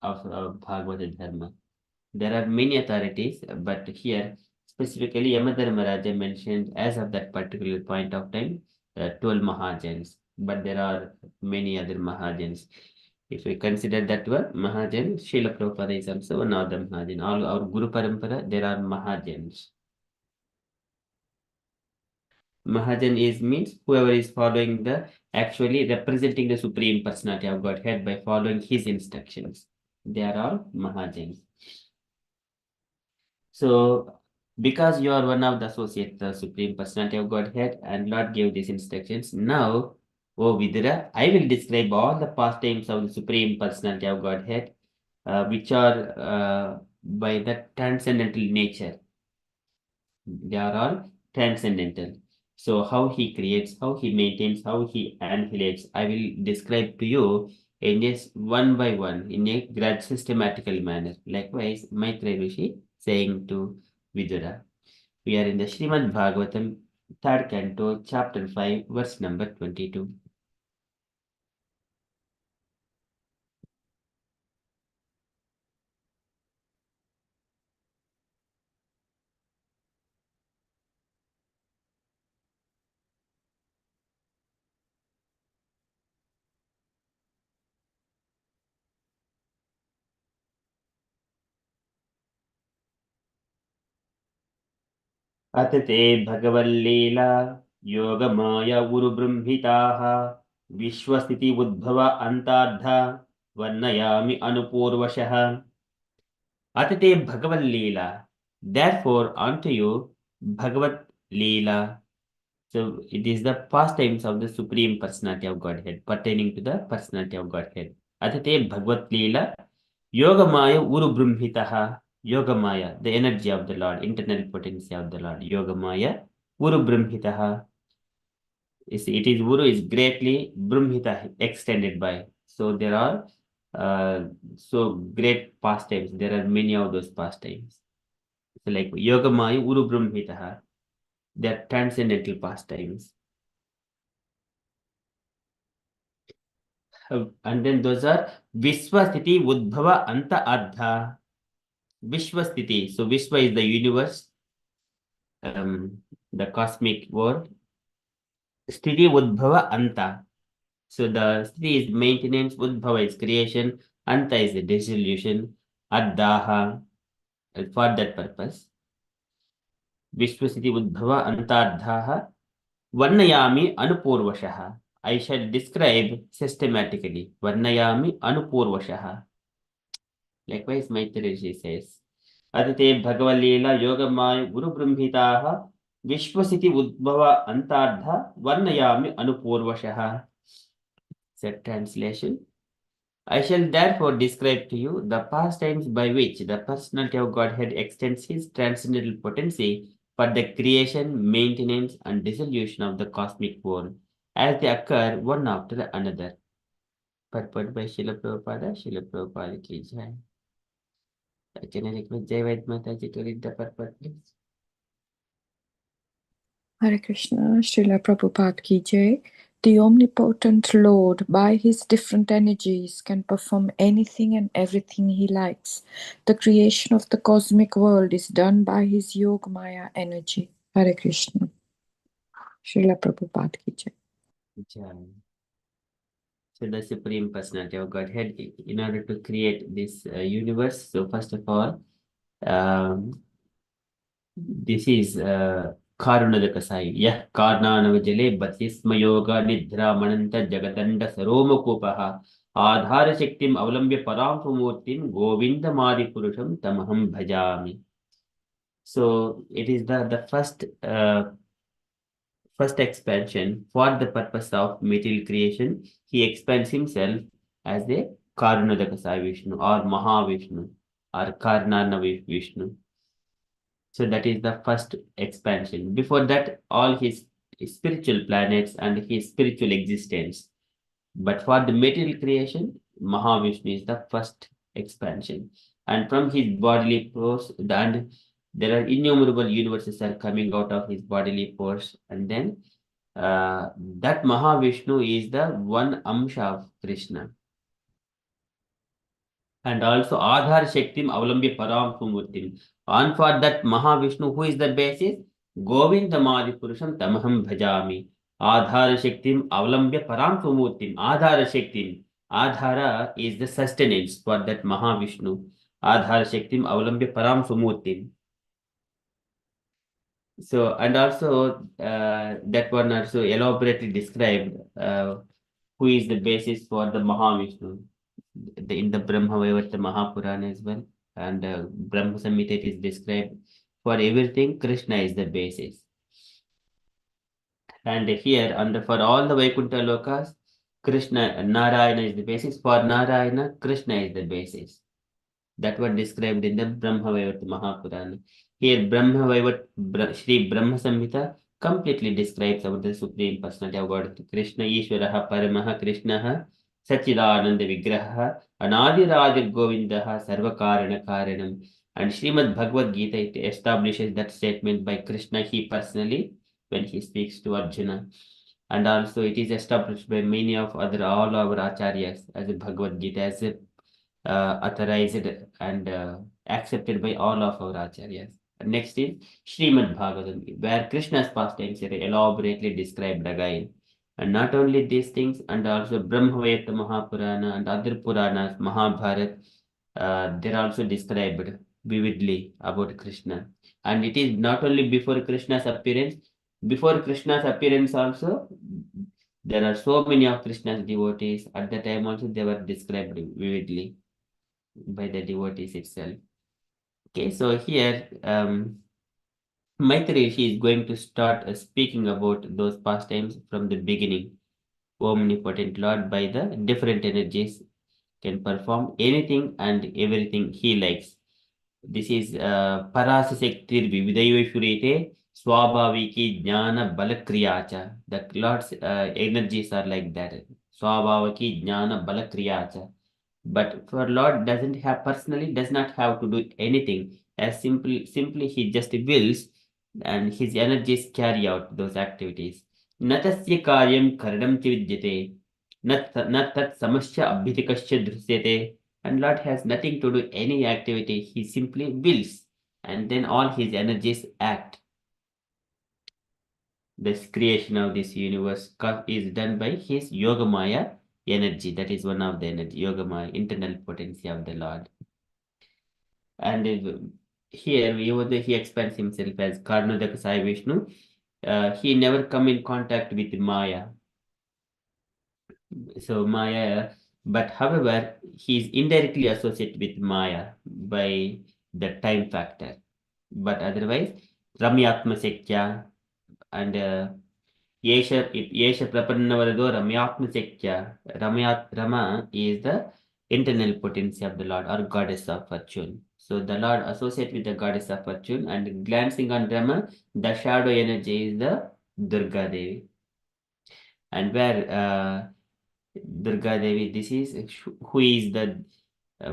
of Bhagavad Dharma. There are many authorities, but here specifically Yamadharmaraja mentioned as of that particular point of time 12 Mahajans, but there are many other Mahajans. If we consider that one Mahajan, Srila Prabhupada is also one of the Mahajan. All our Guru Parampara, there are Mahajans. Mahajan is means whoever is following the actually representing the Supreme Personality of Godhead by following his instructions. They are all Mahajans. So, because you are one of the associates, the Supreme Personality of Godhead, and Lord gave these instructions, now, O Vidura, I will describe all the pastimes of the Supreme Personality of Godhead, which are by the transcendental nature. They are all transcendental. So, how he creates, how he maintains, how he annihilates, I will describe to you in this one by one in a systematical manner. Likewise, Maitreya Rishi saying to Vidura. We are in the Srimad Bhagavatam, 3rd canto, chapter 5, verse number 22. अथ ते भगवल्लीला योगमाया उरुबृंहिताः विश्वस्थिति उद्भव अन्ताद्धा वर्णयामि अनुपूर्वशः. अथ ते भगवल्लीला. Therefore, unto you, Bhagavat Leela. So, it is the pastimes of the Supreme Personality of Godhead, pertaining to the Personality of Godhead. Ath te Bhagavat Leela. Yogamaya Urubrumhitaha. Yogamaya, the energy of the Lord, internal potency of the Lord. Yogamaya Urubrumhitaha. It is Uru is greatly Brumhita extended by. So there are so great pastimes. There are many of those pastimes. So like Yogamaya Urubrumhitaha. They are transcendental pastimes. And then those are Vishwasthiti Udbhava Anta Adha. Vishwasthiti. So Vishwa is the universe, the cosmic world. Sthiti Udbhava Anta. So the Sthiti is maintenance, Udbhava is creation, Anta is the dissolution, Addaha for that purpose. Vishwasthiti Udbhava Anta Addaha Varnayami Anupurvashaha. I shall describe systematically. Varnayami Anupurvashaha. Likewise, Maitreya Rishi says, Adite Bhagavaleela Yogamaya Guru Brahmitaha Vishwasiti Udbhava Antardha Varnayami Anupurvashaha. Said translation. I shall therefore describe to you the pastimes by which the personality of Godhead extends his transcendental potency for the creation, maintenance, and dissolution of the cosmic world, as they occur one after another. Purport by Srila Prabhupada, Srila Prabhupada ki jai. Can I request Jai Vaid Mataji to read the purport, please? Hare Krishna, Srila Prabhupada ki jai. The omnipotent Lord, by his different energies, can perform anything and everything he likes. The creation of the cosmic world is done by his Yogamaya energy. Hare Krishna. Srila Prabhupada ki jai. Jai. So the Supreme Personality of Godhead, in order to create this universe, so first of all, this is Karunadakasai. Yah Karnanavajale Batismayoga Nidra Mananta Jagatanda Saromakopaha Adhara Shaktim Avalambya Parampamurtin Govinda Madi Purusham Tamaham Bhajami. So it is the first expansion for the purpose of material creation. He expands himself as a Karunadakasai Vishnu or Mahavishnu or Karnana Vishnu. So that is the first expansion. Before that, all his spiritual planets and his spiritual existence. But for the material creation, Mahavishnu is the first expansion. And from his bodily pores, and there are innumerable universes are coming out of his bodily pores. And then that Mahavishnu is the one Amsha of Krishna. And also Adhar Shaktim Avalambya Param Murtim. And for that Mahavishnu, who is the basis? Govinda Madi Purusham Tamaham Bhajami. Adhara Shaktim Avalambya Param Murtim. Adhara Shaktim. Adhara is the sustenance for that Mahavishnu. Adhara Shaktim Avalambya Param Murtim. So, and also that one also elaborately described who is the basis for the Mahavishnu. In the Brahma Vaivarta Mahapurana as well. And Brahma Samhita it is described. For everything, Krishna is the basis. And here, for all the Vaikuntha Lokas, Krishna, Narayana is the basis. For Narayana, Krishna is the basis. That was described in the Brahma Vaivarta Mahapurana. Here, Sri Brahma Samhita completely describes about the Supreme Personality of God. Krishna Ishvaraha Paramaha Krishnaha Sachidananda Vigraha Anadiraja Govindaha Sarvakarana Karanam. And Srimad Bhagavad Gita it establishes that statement by Krishna, he personally, when he speaks to Arjuna. And also it is established by many of all our acharyas as a Bhagavad Gita, as a authorized and accepted by all of our acharyas. Next is Srimad Bhagavatam, where Krishna's pastimes are elaborately described again. And not only these things, and also Brahmavayata Mahapurana and other Puranas, Mahabharat, they're also described vividly about Krishna. And it is not only before Krishna's appearance, before Krishna's appearance also, there are so many of Krishna's devotees. At the time also, they were described vividly by the devotees itself. Okay, so here Maitreyi is going to start speaking about those pastimes from the beginning. Omnipotent Lord by the different energies can perform anything and everything he likes. This is Parasasaktir Vividayashurite Swabhaviki Jnana Balakriyacha. The Lord's energies are like that. Swabhaviki Jnana Balakriyacha. But for Lord does not have to do anything. As simply he just wills and his energies carry out those activities. Natasya karyam karanam vidyate. Nat tat samasya abhitikasya dhrusyate. And Lord has nothing to do any activity. He simply wills. And then all his energies act. This creation of this universe is done by his Yogamaya energy. That is one of the energy, Yogamaya, internal potency of the Lord. And here, even though he expands himself as Karnadakasai Vishnu, he never come in contact with Maya. So Maya, but however, he is indirectly associated with Maya by the time factor. But otherwise, Ramyatma Sekya and Yesha Prapannavarado Ramyatma Sekya. Rama is the internal potency of the Lord or goddess of fortune. So the Lord associates with the goddess of fortune, and glancing on Rama, the shadow energy is the Durga Devi. And where Durga Devi, this is who is the uh,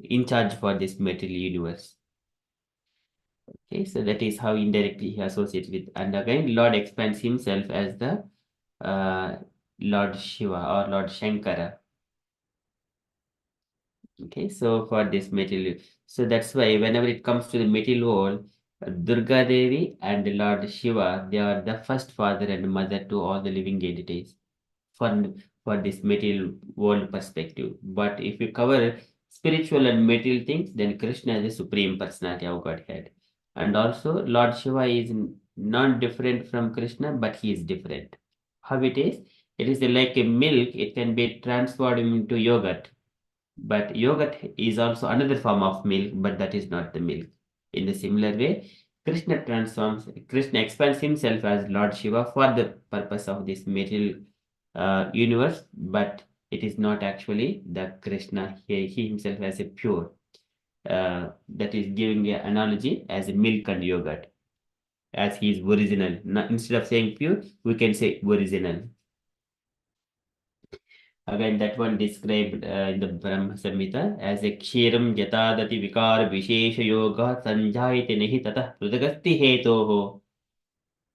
in charge for this material universe. Okay, so that is how indirectly he associates with. And again, Lord expands himself as the Lord Shiva or Lord Shankara. Okay, so for this material, so that's why whenever it comes to the material world, Durga Devi and Lord Shiva, they are the first father and mother to all the living entities for, for this material world perspective. But if you cover spiritual and material things, then Krishna is the supreme personality of Godhead. And also, Lord Shiva is not different from Krishna, but he is different. How it is? It is like a milk, it can be transformed into yogurt. But yogurt is also another form of milk, but that is not the milk. In the similar way, Krishna expands himself as Lord Shiva for the purpose of this material universe, but it is not actually the Krishna. He himself as a pure. That is giving an analogy as a milk and yogurt, as he is original. Instead of saying pure, we can say original. Again, that one described in the Brahma Samhita as a kshiram yatadati vikar vishesha yoga sanjayate nahi tatah prudagasti hetoho.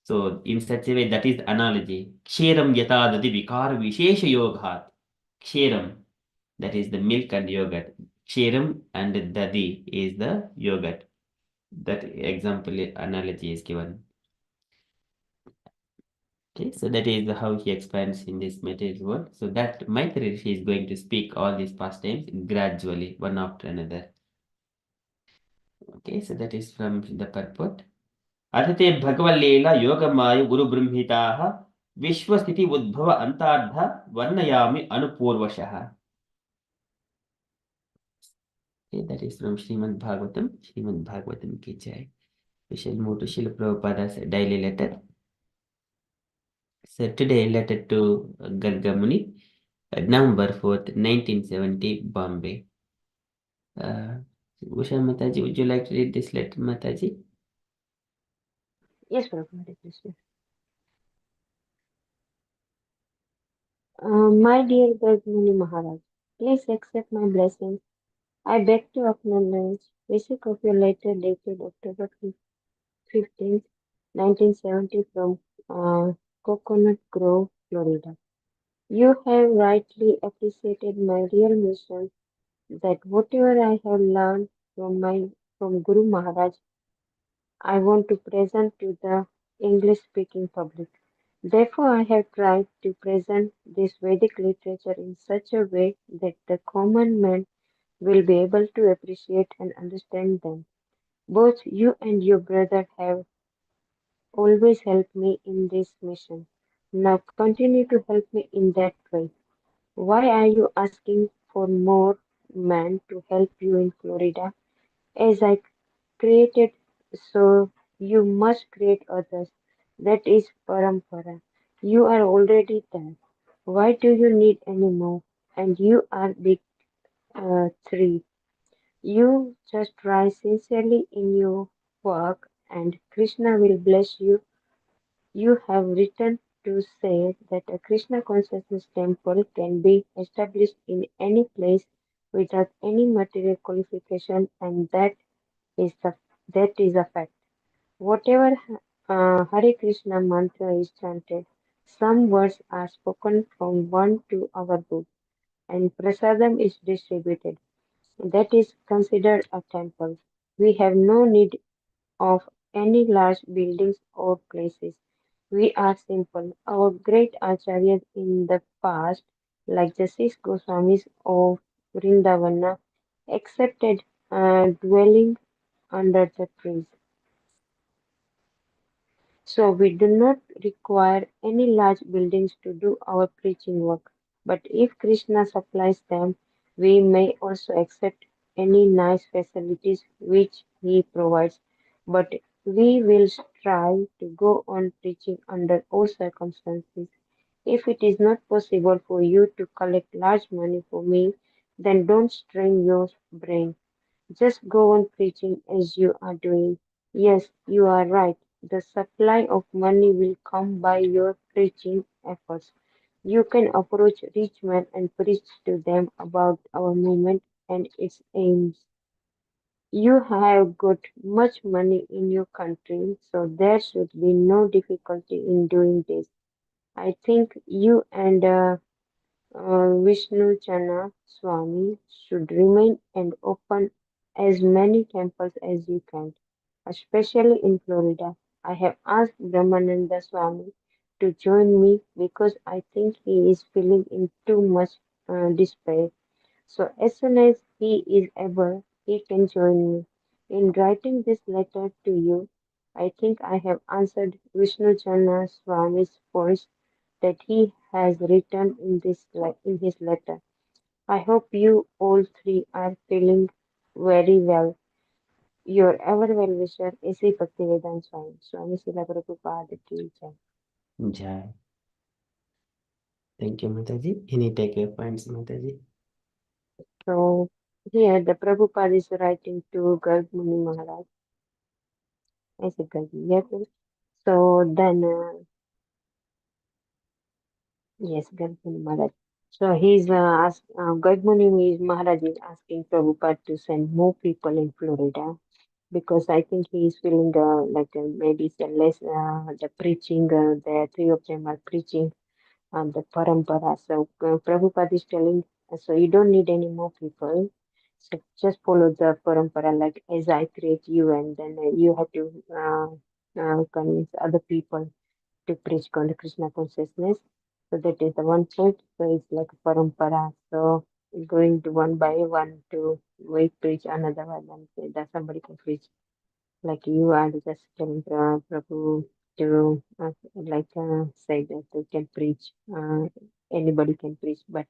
So, in such a way, that is the analogy. Kshiram yatadati vikar vishesha yoga. Kshiram, that is the milk and yogurt. Kshiram and dadi is the yogurt. That example analogy is given. Okay, so that is how he expands in this material world. So that Maitreya Rishi is going to speak all these pastimes gradually, one after another. Okay, so that is from the purport. अथते भगवल्लीला योगमाय गुरुबृंहिताः विश्वस्थिति उद्भव अंतार्ध वर्णयामि अनुपूर्वशः. Okay, that is from Srimad Bhagavatam. Srimad Bhagavatam ki jai. We shall move to Srila Prabhupada's daily letter. So today letter to Gargamuni, November 4th, 1970, Bombay. Usha Mataji, would you like to read this letter, Mataji? Yes, Prabhupada Krishna. My dear Gargmuni Maharaj, please accept my blessings. I beg to acknowledge receipt of your letter dated October 15th, 1970 from Coconut Grove, Florida. You have rightly appreciated my real mission that whatever I have learned from Guru Maharaj, I want to present to the English-speaking public. Therefore, I have tried to present this Vedic literature in such a way that the common man will be able to appreciate and understand them. Both you and your brother have always helped me in this mission. Now continue to help me in that way. Why are you asking for more men to help you in Florida? As I created, so you must create others. That is parampara. You are already there. Why do you need any more? And you are big three. You just try sincerely in your work, and Krishna will bless you. You have written to say that a Krishna consciousness temple can be established in any place without any material qualification, and is the that is a fact. Whatever Hare Krishna mantra is chanted, some words are spoken from one to our book, and prasadam is distributed. That is considered a temple. We have no need of any large buildings or places. We are simple. Our great acharyas in the past, like the six Goswamis of Vrindavana, accepted dwelling under the trees. So we do not require any large buildings to do our preaching work. But if Krishna supplies them, we may also accept any nice facilities which he provides. But we will strive to go on preaching under all circumstances. If it is not possible for you to collect large money for me, then don't strain your brain. Just go on preaching as you are doing. Yes, you are right. The supply of money will come by your preaching efforts. You can approach rich men and preach to them about our movement and its aims. You have got much money in your country, so there should be no difficulty in doing this. I think you and Vishnu Chana Swami should remain and open as many temples as you can, especially in Florida. I have asked Brahmananda Swami to join me because I think he is feeling in too much despair. So as soon as he is able, he can join me. In writing this letter to you, I think I have answered Vishnu Chana Swami's points that he has written in in his letter. I hope you all three are feeling very well. Your ever well wisher, A.C. Bhaktivedanta Swami. Swami Srila Prabhupada ki jai. Jai. Thank you, Mataji. Any takeaway points, Mataji? So here the Prabhupada is writing to Garg Muni Maharaj. I said Garg, yes. So then, yes, Garg Muni Maharaj. So he's Garg Muni Maharaj is asking Prabhupada to send more people in Florida because I think he is feeling maybe it's less the preaching. The three of them are preaching the parampara. So Prabhupada is telling, so you don't need any more people. So just follow the parampara, like as I create you, and then you have to convince other people to preach Krishna consciousness. So that is the one point. So it's like a parampara. So going to one by one to wait preach another one, and say that somebody can preach like you are just telling Prabhu to say that they can preach, anybody can preach, but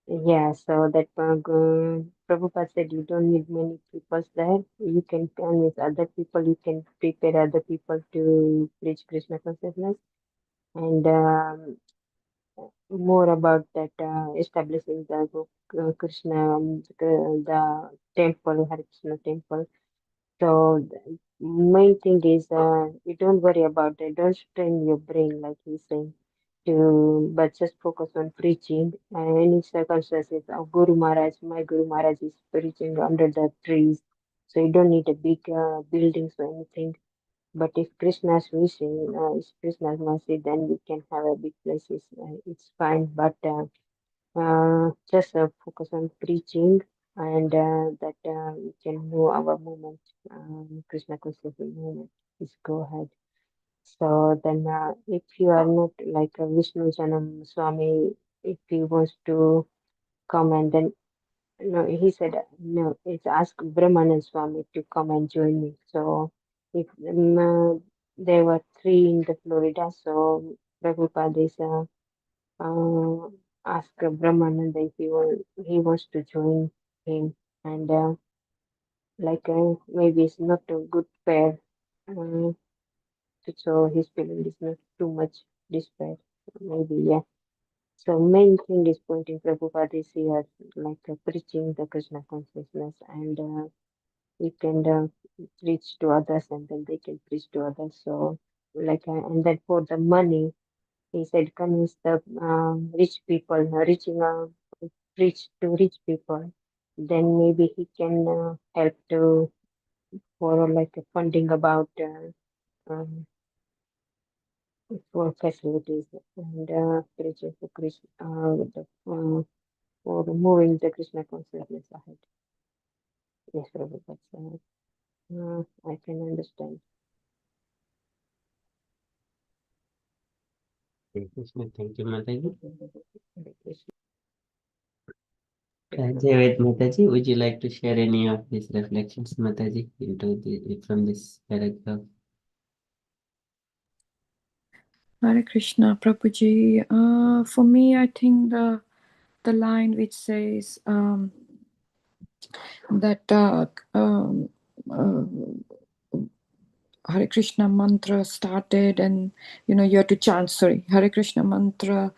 yeah, so that Prabhupada said you don't need many people there. You can convince other people, you can prepare other people to preach Krishna consciousness and more about that establishing the Krishna, the temple, Hare Krishna temple. So the main thing is you don't worry about it. Don't strain your brain like he's saying but just focus on preaching. And any circumstances of Guru Maharaj, my Guru Maharaj is preaching under the trees, so you don't need a big buildings or anything. But if Krishna's wishing, is Krishna's mercy, then we can have a big places. It's fine, but just focus on preaching and that we can know our movement, Krishna consciousness movement. Please go ahead. So then, if you are not like a Vishnu Janam Swami, if he wants to come and then, no, he said, no, it's ask Brahmanan Swami to come and join me. So if there were three in the Florida, so Prabhupada is uh, ask Brahmananda if he wants to join him, and maybe it's not a good pair, so his feeling is not too much despair. Maybe yeah. So main thing is pointing Prabhupada is here, preaching the Krishna consciousness, and we can preach to others, and then they can preach to others. So and then for the money, he said convince the rich people, reaching preach to rich people, then maybe he can help to for like a funding about for facilities and preaching for Krishna, for moving the Krishna consciousness ahead. Yes, Prabhu, I can understand. Hare Krishna. Thank you, Mataji. Hare Krishna. Jayaved Mataji, would you like to share any of these reflections, Mataji, from this paragraph? Hare Krishna, Prabhuji. For me, I think the line which says that Hare Krishna mantra started, and you have to chant. Sorry, Hare Krishna mantra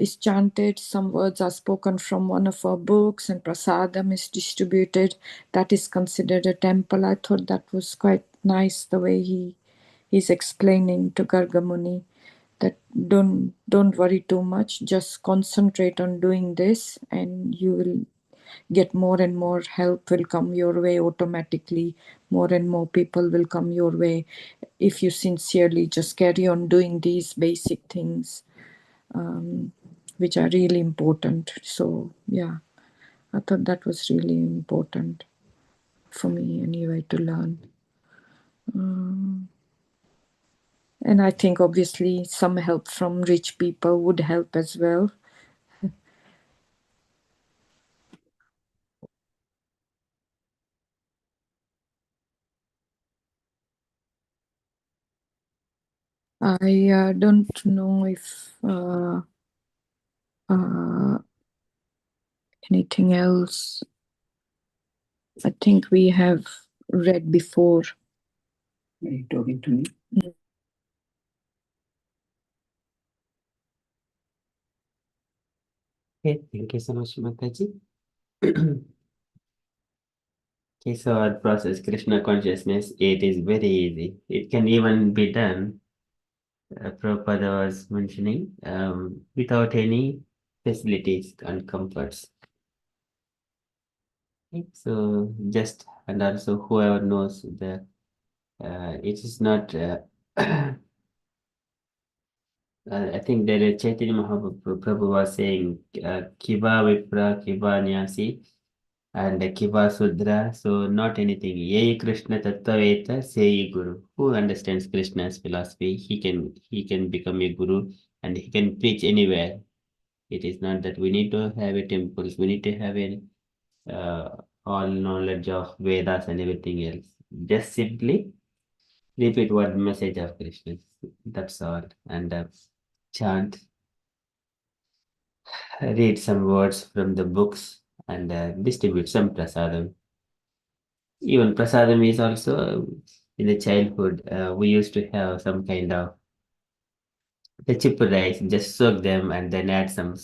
is chanted. Some words are spoken from one of our books, and prasadam is distributed. That is considered a temple. I thought that was quite nice the way he's explaining to Gargamuni that don't worry too much. Just concentrate on doing this, and you will get more and more help will come your way automatically. More and more people will come your way if you sincerely just carry on doing these basic things, which are really important. So yeah, I thought that was really important for me anyway to learn. And I think obviously some help from rich people would help as well. I don't know if anything else. I think we have read before. Are you talking to me? Okay, thank you so much, Mataji. Okay, so our process, Krishna consciousness, it is very easy. It can even be done, Prabhupada was mentioning, without any facilities and comforts. Okay, so just, and also whoever knows the, it is not, I think that Chaitanya Mahaprabhu was saying, Kiva Vipra, Kiva Nyasi, and Kiva Sudra. So not anything. Yei Krishna Tattvaveta, Sei Guru. Who understands Krishna's philosophy? He can become a guru and he can preach anywhere. It is not that we need to have a temples. We need to have a all knowledge of Vedas and everything else. Just simply repeat what the message of Krishna is. That's all. And chant, read some words from the books, and distribute some prasadam. Even prasadam is also in the childhood. We used to have some kind of the chip rice, just soak them and then add some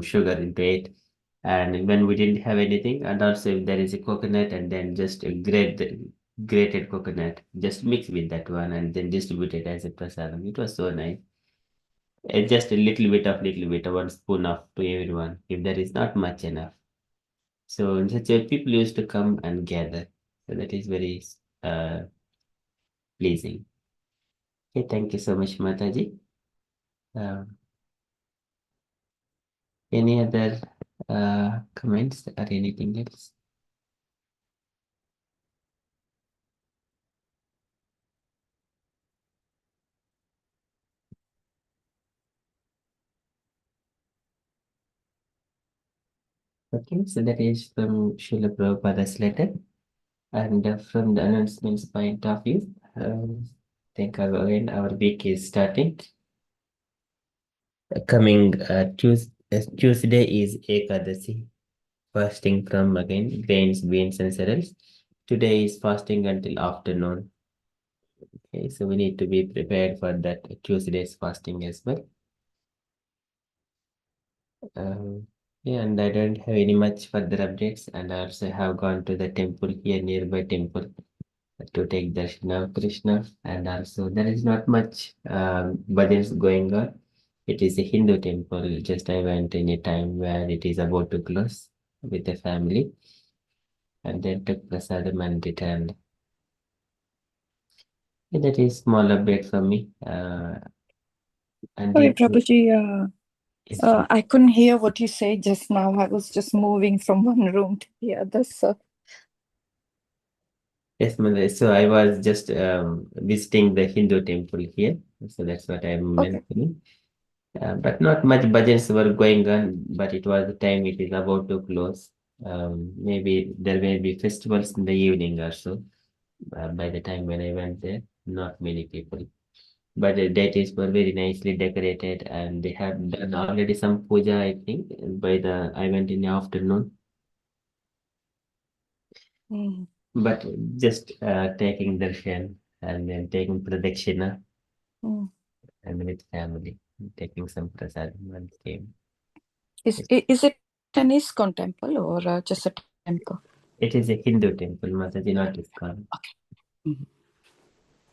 sugar into it. And when we didn't have anything, and also if there is a coconut, and then just grate the grated coconut, just mix with that one and then distribute it as a prasadam. It was so nice. Just a little bit, 1 spoon of to everyone, if there is not much enough. So in such a people used to come and gather. So that is very pleasing. Okay, thank you so much, Mataji. Any other comments or anything else? Okay, so that is from Srila Prabhupada's letter. And from the announcements point of view, think again our week is starting. Coming Tuesday is Ekadasi, fasting from again grains, beans, and cereals. Today is fasting until afternoon. Okay, so we need to be prepared for that Tuesday's fasting as well. Yeah, and I don't have any much further updates, and I also have gone to the temple here, nearby temple, to take darshan of Krishna, and also there is not much bhajans going on. It is a Hindu temple. Just I went in a time where it is about to close with the family, and then took prasadam and returned. Yeah, that is small update for me. And Sorry, did Prabhuji, yes, I couldn't hear what you said just now. I was just moving from one room to the other. So yes, Mother. So I was just visiting the Hindu temple here. So that's what I'm okay. mentioning. But not much bhajans were going on, but it was the time it is about to close. Maybe there may be festivals in the evening or so. By the time when I went there, not many people. But the deities were very nicely decorated, and they have done already some puja, I think. I went in the afternoon. Mm. But just taking darshan and then taking pradakshina and with family, taking some prasadam and came. Is it an ISKCON temple or just a temple? It is a Hindu temple, Mataji, not ISKCON.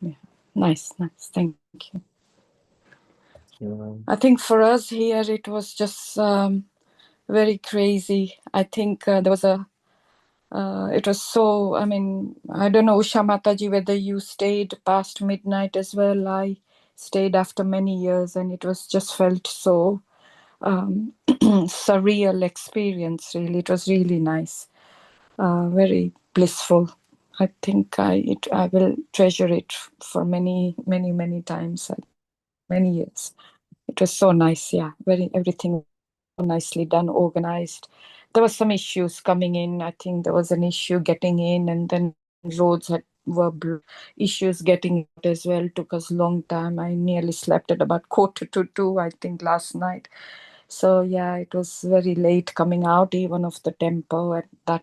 Yeah. Nice. Thank you. So, I think for us here, it was just very crazy. I think there was a it was so, I mean, I don't know, Usha Mataji, whether you stayed past midnight as well. I stayed after many years, and it was just felt so surreal experience, really. It was really nice, very blissful. I think I will treasure it for many, many, many times, many years. It was so nice, yeah. Everything so nicely done, organized. There was some issues coming in. I think there was an issue getting in, and then roads issues getting out as well. Took us a long time. I nearly slept at about 1:45, I think, last night. So yeah, it was very late coming out even of the temple at that,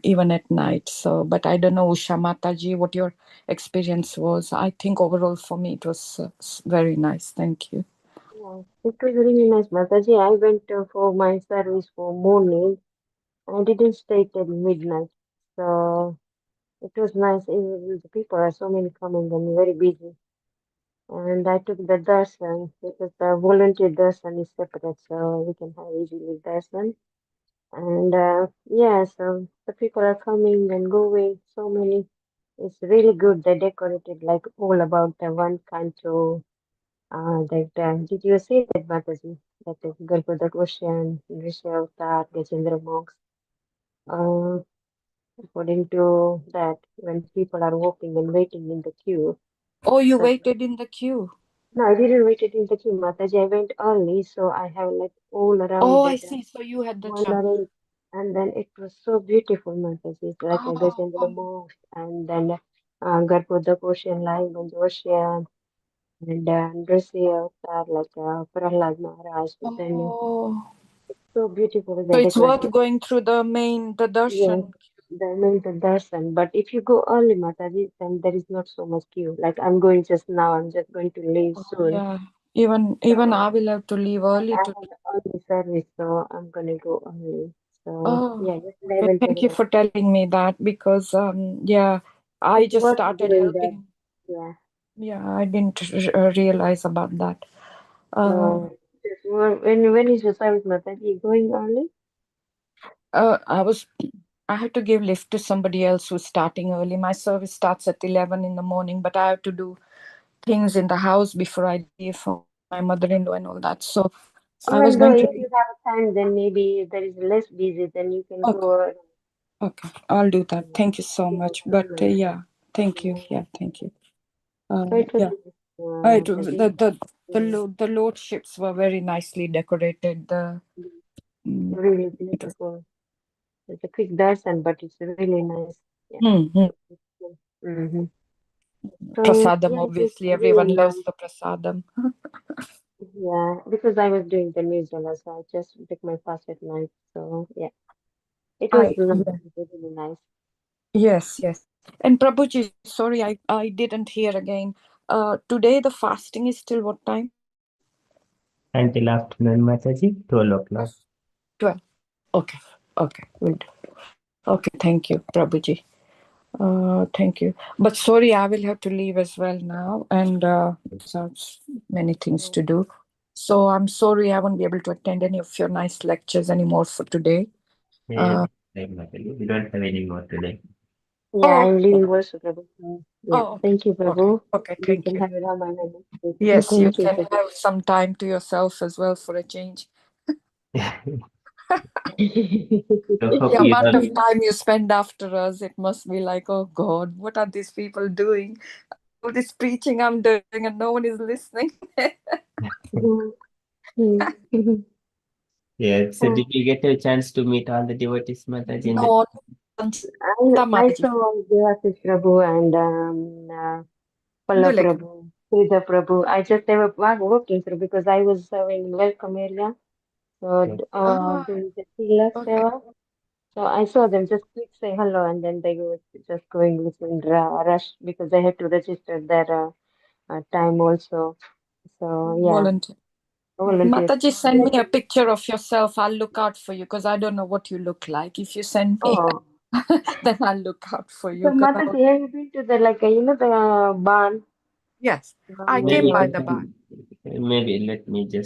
even at night. So, but I don't know, Usha Mataji, what your experience was. I think overall for me it was very nice. Thank you. Yeah, it was really nice, Mataji. I went for my service for morning. I didn't stay till midnight. So it was nice. The people are so many coming and very busy. And I took the darshan because the volunteer darshan is separate, so we can have easily darshan. And yeah, so the people are coming and going, so many. It's really good. They decorated like all about the one canto. Did you see that, Mataji? That is Garbodak Ocean, Rishi Avatar, Gajendra Monks. Uh, According to that, when people are walking and waiting in the queue, Oh, you so waited in the queue. no, I didn't wait it in the queue, Mataji. I went early, so I have like all around Oh, I that see. So you had the chance. wandering, and then it was so beautiful, Mataji. It's like a Gajendra Oh, Monks, and then Garbodak Ocean lying on the ocean, and Nrsimha Avatar, like Prahlad Maharaj. Then oh. so beautiful So the it's decoration. worth going through the Yes, darshan. the main the darshan. But if you go early, Mataji, then there is not so much queue. Like I'm going just now, I'm just going to leave Oh, soon. yeah. Even So I will have to leave but early I to. have early service, so I'm gonna go early. So Oh, yeah, yesterday I okay. went Thank you early. for telling me that, because yeah, I It's just worth started doing that. helping. Yeah. Yeah, I didn't realize about that. Uh, So when is your service, Mataji? Going early? I was I had to give lift to somebody else who's starting early. My service starts at 11 in the morning, but I have to do things in the house before I leave for my mother-in-law and all that. So I was Even though going to if leave. you have time, then maybe if there is less busy, then you can Okay, go. okay, I'll do that. Yeah, Thank you so yeah, much. so But nice. yeah, thank you. Yeah. Yeah, thank you. So it was Yeah, nice, the Mataji. the the Yeah. lo- the lordships were very nicely decorated. Mm, Really it was, beautiful. It's a quick darshan, but it's really nice. Yeah. mm. Mm-hmm. So Prasadam, yeah, it was obviously, really everyone loves nice. the prasadam. Yeah, because I was doing the newsletter, so I just took my fast at night. So yeah, it was nice. Yeah. It was really nice. Yes, yes. And Prabhuji, sorry, I didn't hear again. Today the fasting is till what time? Until afternoon, Mataji, 12 o'clock. 12. Okay, okay, good. Okay, thank you, Prabhuji. Thank you. But sorry, I will have to leave as well now, and so many things Yeah. to do. So I'm sorry I won't be able to attend any of your nice lectures anymore for today. Yeah, like Mataji, we don't have any more today. Yeah, Oh, I'm okay. leaving also, Prabhu. Yeah, Oh, okay. thank you, Okay. Prabhu. Okay. We Thank can you. have a Ramayana next week. Yes, you Thank you, can Prabhu. have some time to yourself as well for a change. So hope The you amount of don't. time you spend after us, it must be like, oh God, what are these people doing? All this preaching I'm doing and no one is listening. Yeah, so did you get a chance to meet all the devotees, Mataji, in the No, Santa I Mataji. saw Devashish Prabhu and Palla Indulekha. Prabhu, Sridhar Prabhu. I just never walking through because I was serving in welcome area. So Ah, doing the Sila okay. Seva. So I saw them just quick say hello and then they were just going within rush because they had to register their time also. So yeah, Volunteer. volunteers. Mataji, send me a picture of yourself. I'll look out for you because I don't know what you look like. If you send me, Oh, then I'll look out for so you. Mataji, have you been to the like the barn? Yes, I Barn came maybe by area? the bar. maybe let me just